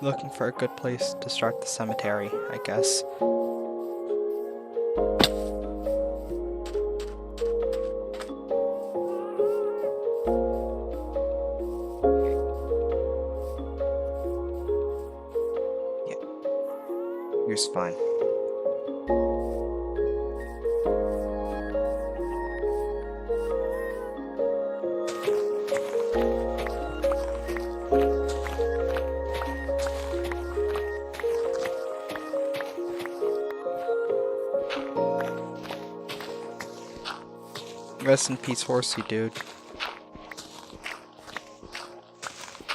Looking for a good place to start the cemetery, I guess. Yeah, here's fine. Rest in peace, horsey dude.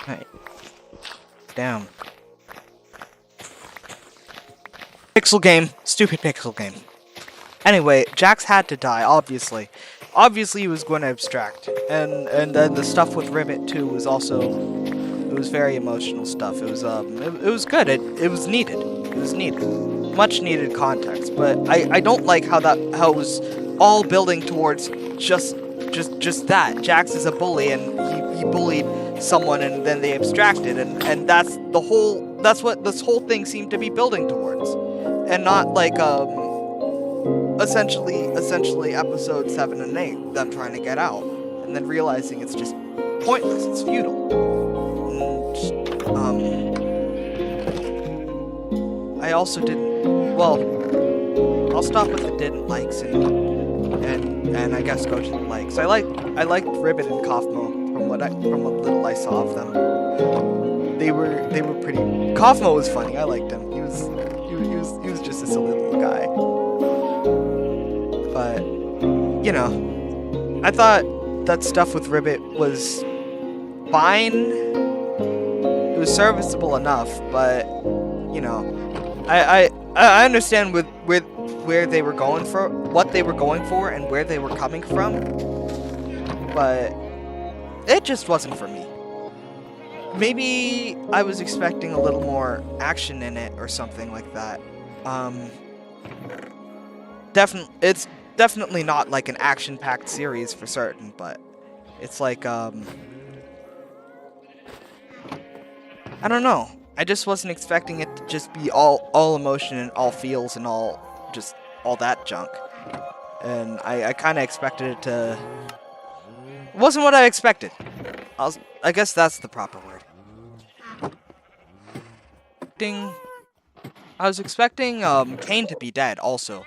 Hey. Damn. Pixel game. Stupid pixel game. Anyway, Jax had to die, obviously. Obviously he was going to abstract. And then the stuff with Ribbit too was also, it was very emotional stuff. It was good. It was needed. It was needed. Much needed context. But I don't like how it was all building towards just that. Jax is a bully and he bullied someone and then they abstracted and that's what this whole thing seemed to be building towards. And not like essentially episode 7 and 8, them trying to get out and then realizing it's just pointless, it's futile. I also didn't, well, I'll stop with the didn't likes and I guess go to the likes. I liked Ribbit and Kaufmo from what little I saw of them. They were pretty. Kaufmo was funny. I liked him. He was just a silly little guy. But you know, I thought that stuff with Ribbit was fine. It was serviceable enough, but you know, I understand with where they were going for, what they were going for, and where they were coming from, but it just wasn't for me. Maybe I was expecting a little more action in it or something like that. It's definitely not like an action-packed series for certain, but it's like, I don't know. I just wasn't expecting it to just be all emotion and all feels and all that junk. And I kind of expected it to... It wasn't what I expected. I guess that's the proper word. Ding. I was expecting Kane to be dead also.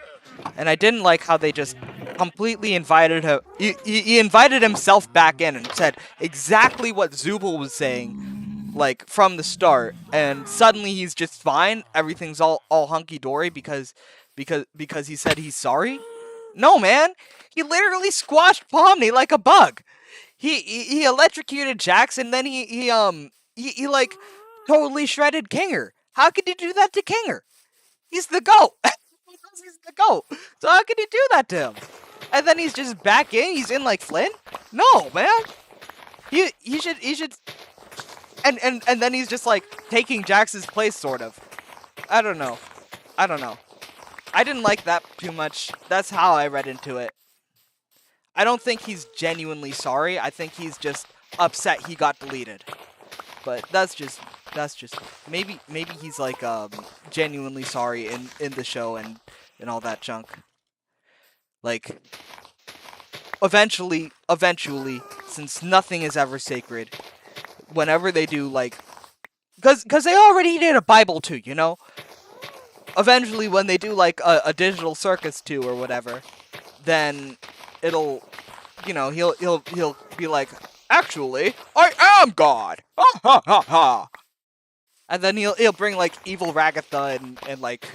And I didn't like how they just completely invited him. He invited himself back in and said exactly what Zubul was saying, like, from the start. And suddenly he's just fine. Everything's all hunky-dory because he said he's sorry? No, man! He literally squashed Pomni like a bug! He electrocuted Jax and then he like totally shredded Kinger. How could he do that to Kinger? He's the GOAT! He's the GOAT! So how could he do that to him? And then he's just back in? He's in like Flynn? No, man! He should and then he's just like taking Jax's place sort of. I don't know. I didn't like that too much. That's how I read into it. I don't think he's genuinely sorry. I think he's just upset he got deleted. But that's just maybe he's like genuinely sorry in the show and all that junk. Like eventually, since nothing is ever sacred, whenever they do like cuz they already did a Bible too, you know? Eventually when they do like a digital circus 2 or whatever, then it'll, you know, he'll be like, actually, I am God! Ha ha ha ha! And then he'll bring like evil Ragatha and like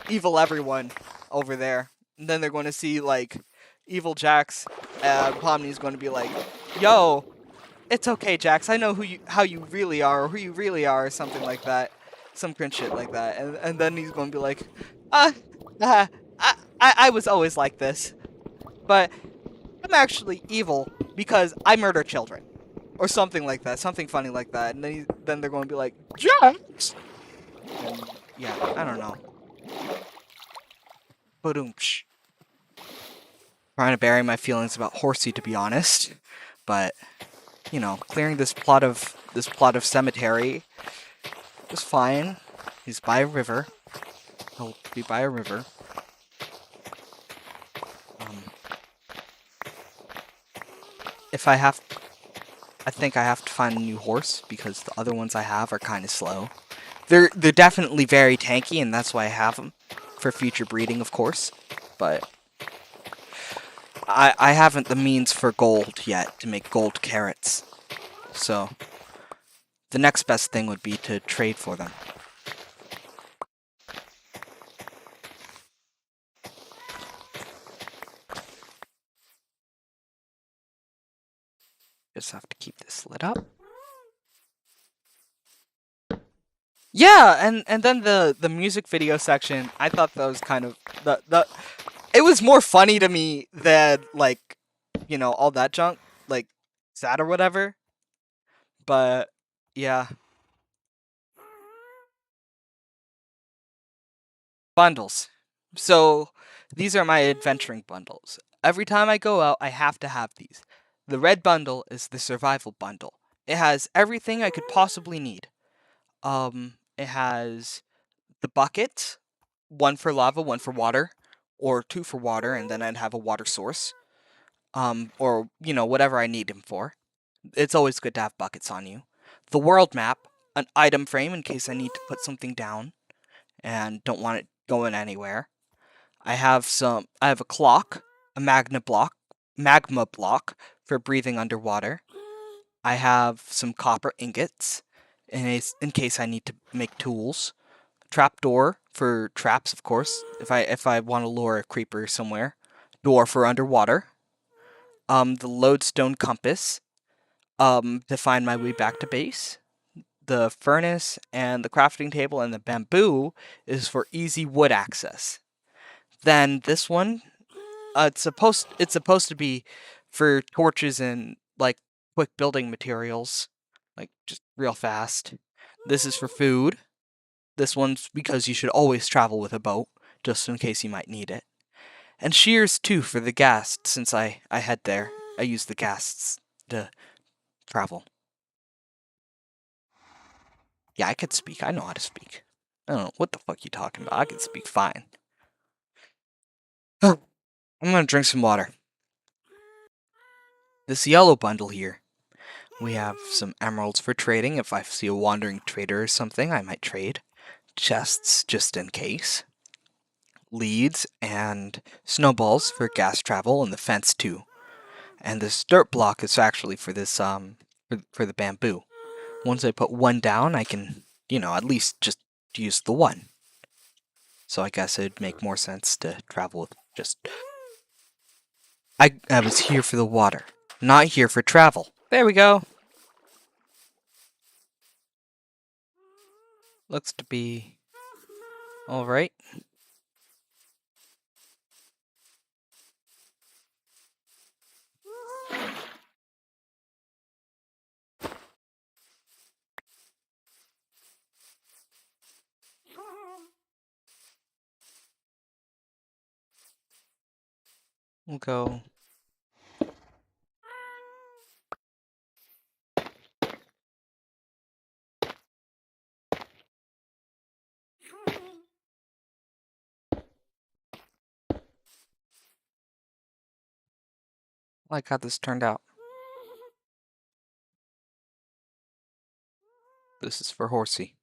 evil everyone over there. And then they're going to see like evil Jax. Pomni's going to be like, yo, it's okay, Jax. I know how you really are, or who you really are, or something like that. Some cringe shit like that. And then he's going to be like, I was always like this. But I'm actually evil because I murder children. Or something like that. Something funny like that. And then they're going to be like, Jax! And yeah, I don't know. Ba-doom-psh. Trying to bury my feelings about Horsey, to be honest. But, you know, clearing this plot of cemetery just fine. He's by a river. He'll be by a river. If I have... I think I have to find a new horse, because the other ones I have are kind of slow. They're definitely very tanky, and that's why I have them. For future breeding, of course. But... I haven't the means for gold yet, to make gold carrots. So... the next best thing would be to trade for them. Just have to keep this lit up. Yeah, and then the music video section, I thought that was kind of it was more funny to me than, like, you know, all that junk, like sad or whatever. But yeah. Bundles. So these are my adventuring bundles. Every time I go out, I have to have these. The red bundle is the survival bundle. It has everything I could possibly need. It has the bucket, one for lava, one for water, or two for water, and then I'd have a water source. Or, you know, whatever I need him for. It's always good to have buckets on you. The world map, an item frame in case I need to put something down and don't want it going anywhere. I have a clock, a magma block for breathing underwater. I have some copper ingots in case I need to make tools. Trapdoor for traps, of course, if I want to lure a creeper somewhere. Door for underwater. The lodestone compass, to find my way back to base. The furnace and the crafting table and the bamboo is for easy wood access. Then this one, it's supposed to be for torches and, like, quick building materials, like just real fast. This is for food. This one's because you should always travel with a boat, just in case you might need it. And shears too for the gas, since I head there. I use the gas to travel. Yeah, I could speak. I know how to speak. I don't know what the fuck you talking about. I can speak fine. I'm gonna drink some water. This yellow bundle here. We have some emeralds for trading. If I see a wandering trader or something, I might trade. Chests, just in case. Leads and snowballs for gas travel, and the fence too. And this dirt block is actually for this for the bamboo. Once I put one down, I can, you know, at least just use the one. So I guess it'd make more sense to travel with just... I was here for the water, not here for travel. There we go. Looks to be alright. We'll go... I like how this turned out. This is for Horsey.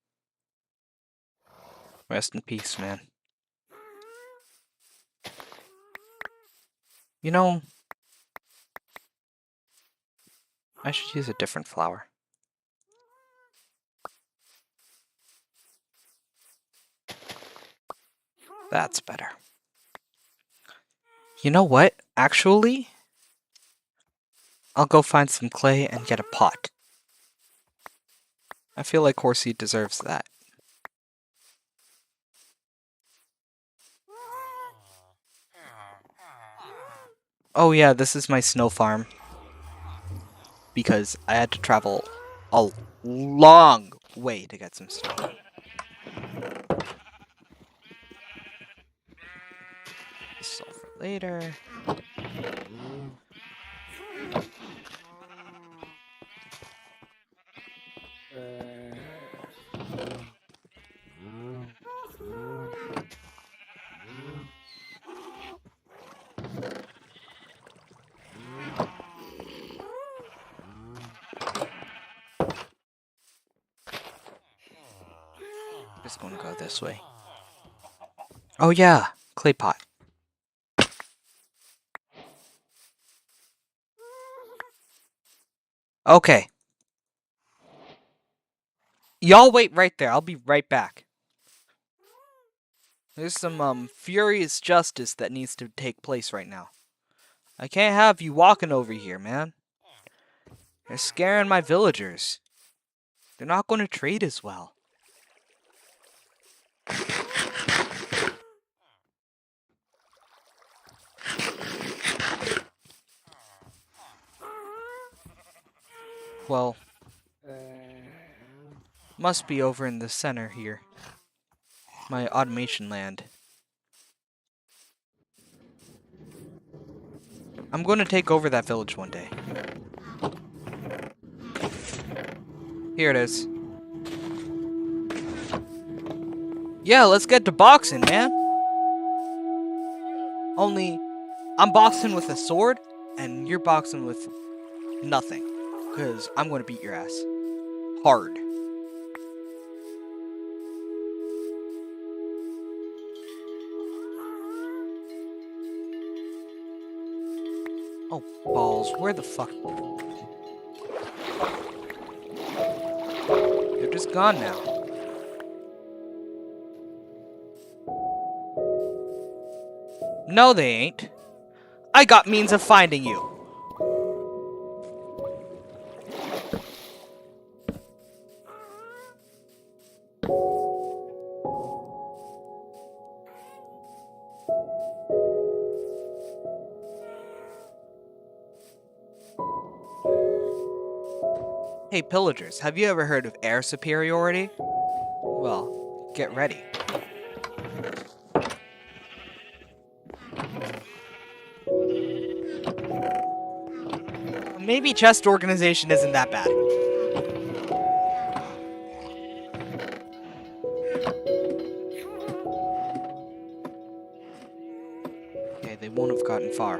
Rest in peace, man. You know, I should use a different flower. That's better. You know what? Actually, I'll go find some clay and get a pot. I feel like Horsey deserves that. Oh yeah, this is my snow farm. Because I had to travel a long way to get some snow. This all for later. just gonna go this way. Oh yeah, clay pot. Okay. Y'all wait right there. I'll be right back. There's some furious justice that needs to take place right now. I can't have you walking over here, man. You're scaring my villagers. They're not going to trade as well. Well, must be over in the center here. My automation land. I'm going to take over that village one day. Here it is. Yeah, let's get to boxing, man. Only, I'm boxing with a sword, and you're boxing with nothing. Because I'm going to beat your ass. Hard. Oh, balls. Where the fuck? They're just gone now. No, they ain't. I got means of finding you. Hey, pillagers, have you ever heard of air superiority? Well, get ready. Maybe chest organization isn't that bad. Okay, they won't have gotten far.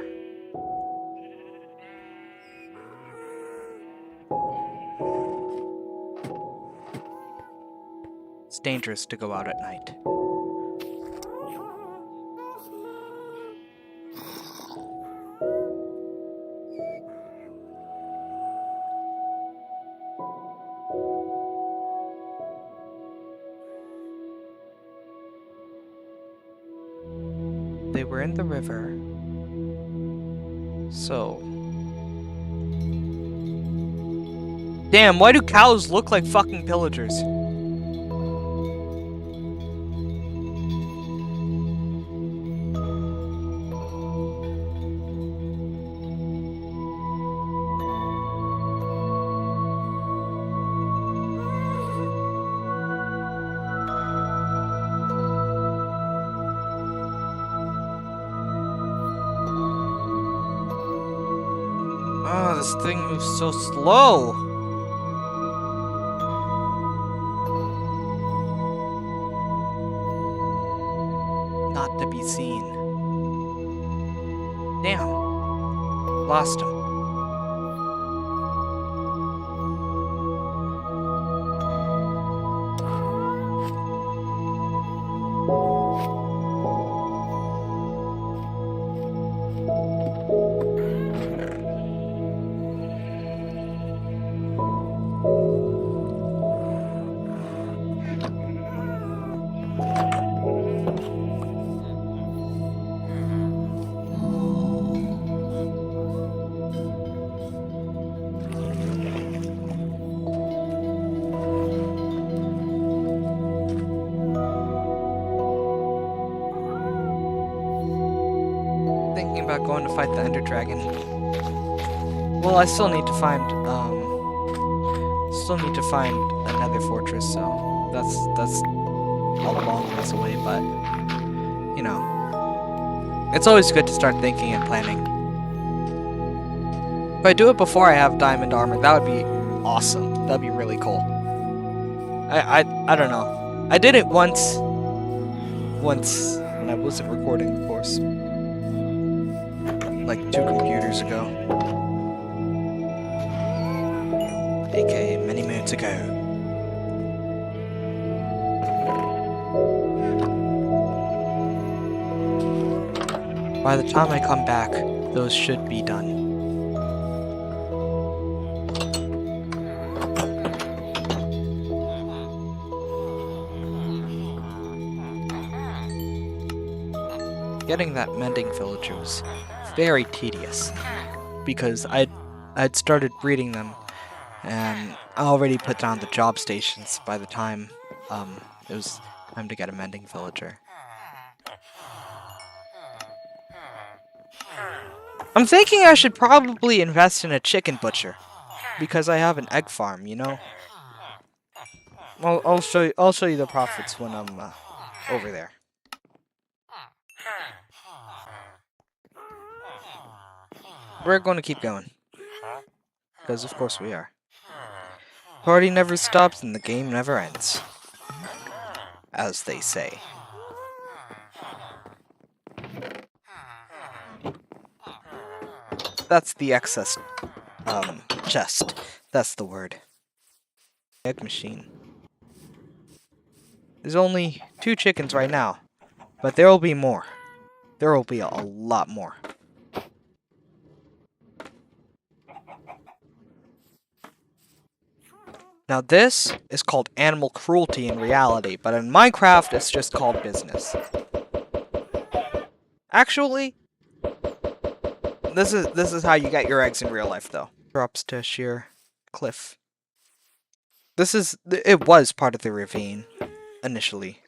It's dangerous to go out at night. They were in the river. So... Damn, why do cows look like fucking pillagers? Oh, this thing moves so slow. Not to be seen. Damn. Lost him. Thinking about going to fight the Ender Dragon. Well, I still need to find another fortress, so that's a long ways away, but you know, it's always good to start thinking and planning. If I do it before I have diamond armor, that would be awesome. That'd be really cool. I don't know. I did it once when I wasn't recording, of course. Like 2 computers ago. AKA many moons ago. By the time I come back, those should be done. Getting that mending villager was very tedious because I'd started breeding them, and I already put down the job stations by the time it was time to get a mending villager. I'm thinking I should probably invest in a chicken butcher because I have an egg farm, you know. I'll show you the profits when I'm over there. We're going to keep going because of course we are. Party never stops and the game never ends, as they say. That's the excess chest. That's the word. Egg machine. There's only 2 chickens right now, but there will be more. There will be a lot more. Now this is called animal cruelty in reality, but in Minecraft it's just called business. Actually, this is how you get your eggs in real life though. Drops to a sheer cliff. It was part of the ravine initially.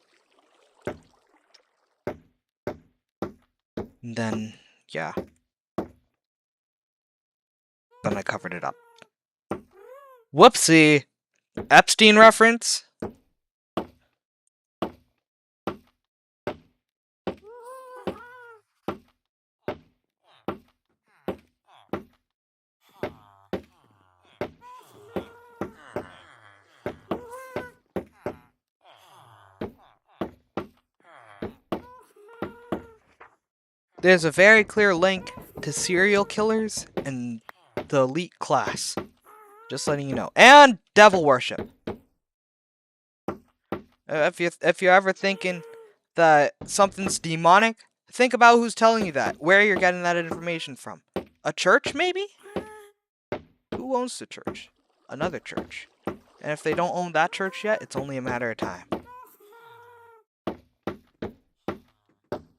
And then yeah. Then I covered it up. Whoopsie! Epstein reference? There's a very clear link to serial killers and the elite class. Just letting you know. And devil worship. If you're ever thinking that something's demonic, think about who's telling you that. Where you're getting that information from. A church, maybe? Who owns the church? Another church. And if they don't own that church yet, it's only a matter of time.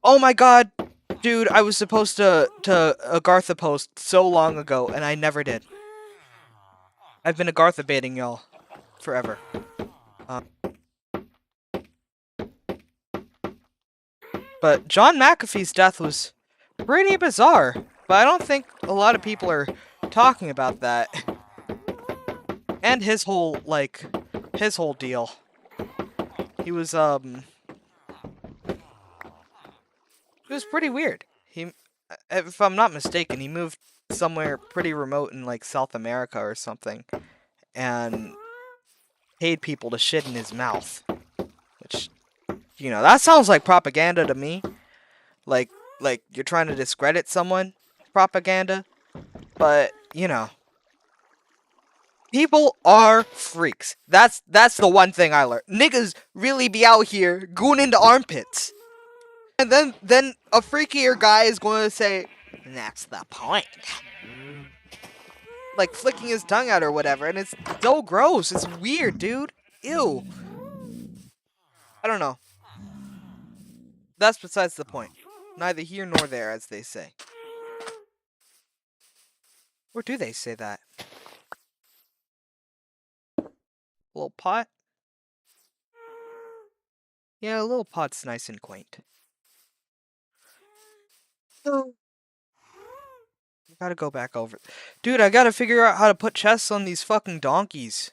Oh my god! Dude, I was supposed to Agartha post so long ago, and I never did. I've been Agartha baiting y'all forever. But John McAfee's death was pretty bizarre. But I don't think a lot of people are talking about that. And his whole deal. He was, it was pretty weird. If I'm not mistaken, he moved somewhere pretty remote in, like, South America or something. And paid people to shit in his mouth. Which, you know, that sounds like propaganda to me. Like you're trying to discredit someone. Propaganda. But, you know. People are freaks. That's the one thing I learned. Niggas really be out here going into armpits. And then a freakier guy is going to say, that's the point. Like flicking his tongue out or whatever. And it's so gross. It's weird, dude. Ew. I don't know. That's besides the point. Neither here nor there, as they say. Or do they say that? Little pot? Yeah, a little pot's nice and quaint. I gotta go back over. Dude, I gotta figure out how to put chests on these fucking donkeys.